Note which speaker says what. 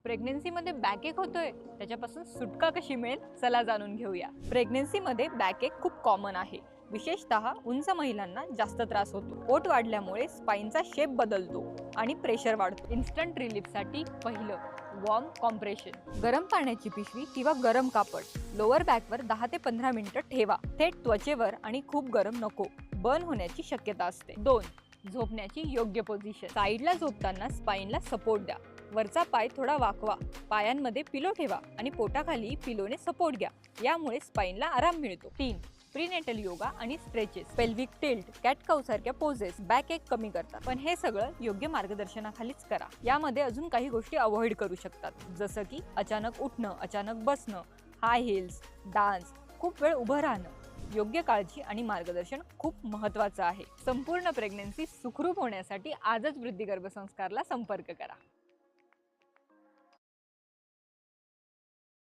Speaker 1: प्रेग्नन्सीमध्ये backache होतोय, त्याच्यापासून सुटका कशी मिळेल चला जाणून घेऊया। प्रेग्नन्सीमध्ये बॅकएक खूप कॉमन आहे। विशेषतः उंच महिलांना जास्त त्रास होतो। पोट वाढल्यामुळे स्पाइनचा शेप बदलतो आणि प्रेशर वाढतो। इन्स्टंट रिलीफसाठी पहिलं वॉर्म कॉम्प्रेशन, गरम पाण्याची पिशवी किंवा गरम कापड लोअर बॅकवर 10 ते 15 मिनिटं ठेवा। थेट त्वचेवर आणि खूप गरम नको, बर्न होण्याची शक्यता असते। 2. झोपण्याची योग्य पोझिशन, साईडला झोपताना स्पाइनला सपोर्ट द्या। वरचा पाय थोडा वाकवा, पायांमध्ये पिलो ठेवा आणि पोटाखाली पिलोने सपोर्ट घ्या। यामुळे स्पाइनला आराम मिळतो। 3. प्रीनेटल योगा आणि स्ट्रेचेस, पेल्विक टिल्ट, कॅट काऊ सारख्या पोजेस बॅक एक कमी करतात, पण हे सगळं योग्य मार्गदर्शनाखालीच करा। यामध्ये अजून काही गोष्टी अवॉइड करू शकतात, जसं की अचानक उठणं, अचानक बसणं, हाय हिल्स, डान्स, खूप वेळ उभं राहणं। योग्य काळजी आणि मार्गदर्शन खूप महत्त्वाचं आहे। संपूर्ण प्रेग्नन्सी सुखरूप होण्यासाठी आजच वृद्धी गर्भसंस्कारला संपर्क करा।